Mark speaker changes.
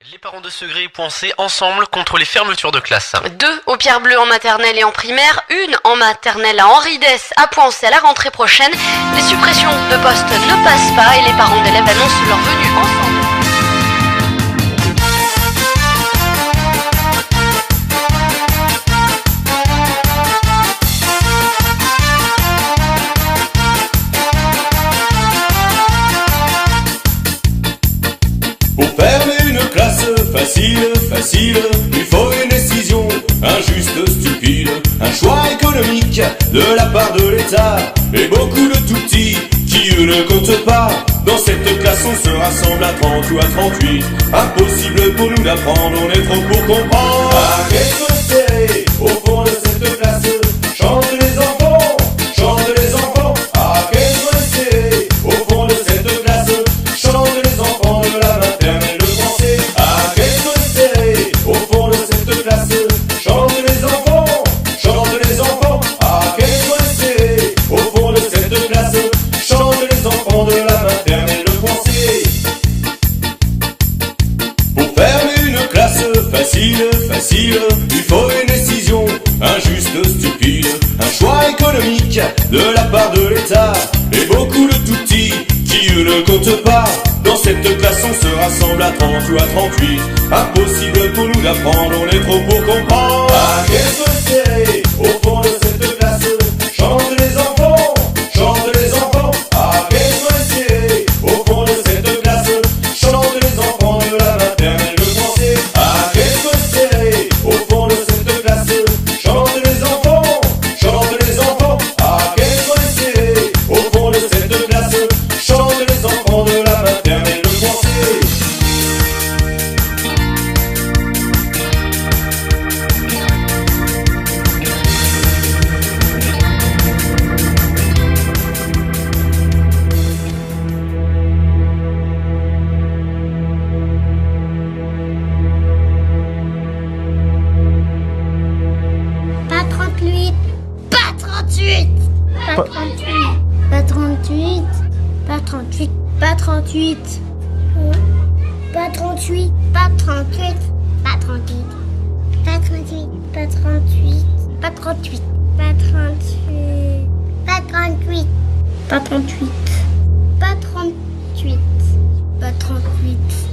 Speaker 1: Les parents de Segré et Poincé ensemble contre les fermetures de classe.
Speaker 2: 2 au Pierre Bleu en maternelle et en primaire, 1 en maternelle à Henri Dès à Poincé à la rentrée prochaine. Les suppressions de postes ne passent pas et les parents d'élèves annoncent leur venue ensemble.
Speaker 3: Pour fermer une classe facile, il faut une décision injuste, stupide, un choix économique de la part de l'État et beaucoup de tout petits qui eux ne comptent pas. Dans cette classe on se rassemble à 30 ou à 38. Impossible pour nous d'apprendre, on est trop pour comprendre. À qu'être serré au fond de cette classe, chante les enfants, chante les enfants. À qu'être serré au fond de cette classe, chante les enfants de la maternelle de français. À qu'être serré au fond de cette classe, chante les enfants, chante les enfants. À qu'être serré au fond de cette classe, chante les enfants de la maternelle de français. Pour fermer une classe facile, il faut une décision injuste, stupide, un choix économique de la part de l'État et beaucoup de tout petits qui eux ne comptent pas. Dans cette classe on se rassemble à 30 ou à 38. Impossible pour nous d'apprendre, on est trop pour comprendre. À qu'être serré au fond de cette classe, chante les enfants, chante les enfants. À qu'être serré au fond de cette classe, chante les enfants de la maternelle de français. À qu'être serré au fond de cette classe, chante les enfants, chante les enfants. À qu'être serré au fond de cette classe, chante les enfants de la maternelle de français.
Speaker 4: Pas 38, pas 38, pas 38, pas 38, pas 38, pas 38, pas 38, pas 38, pas 38, pas 38, pas 38, pas 38, pas 38, pas 38, pas 38, pas 38, pas 38.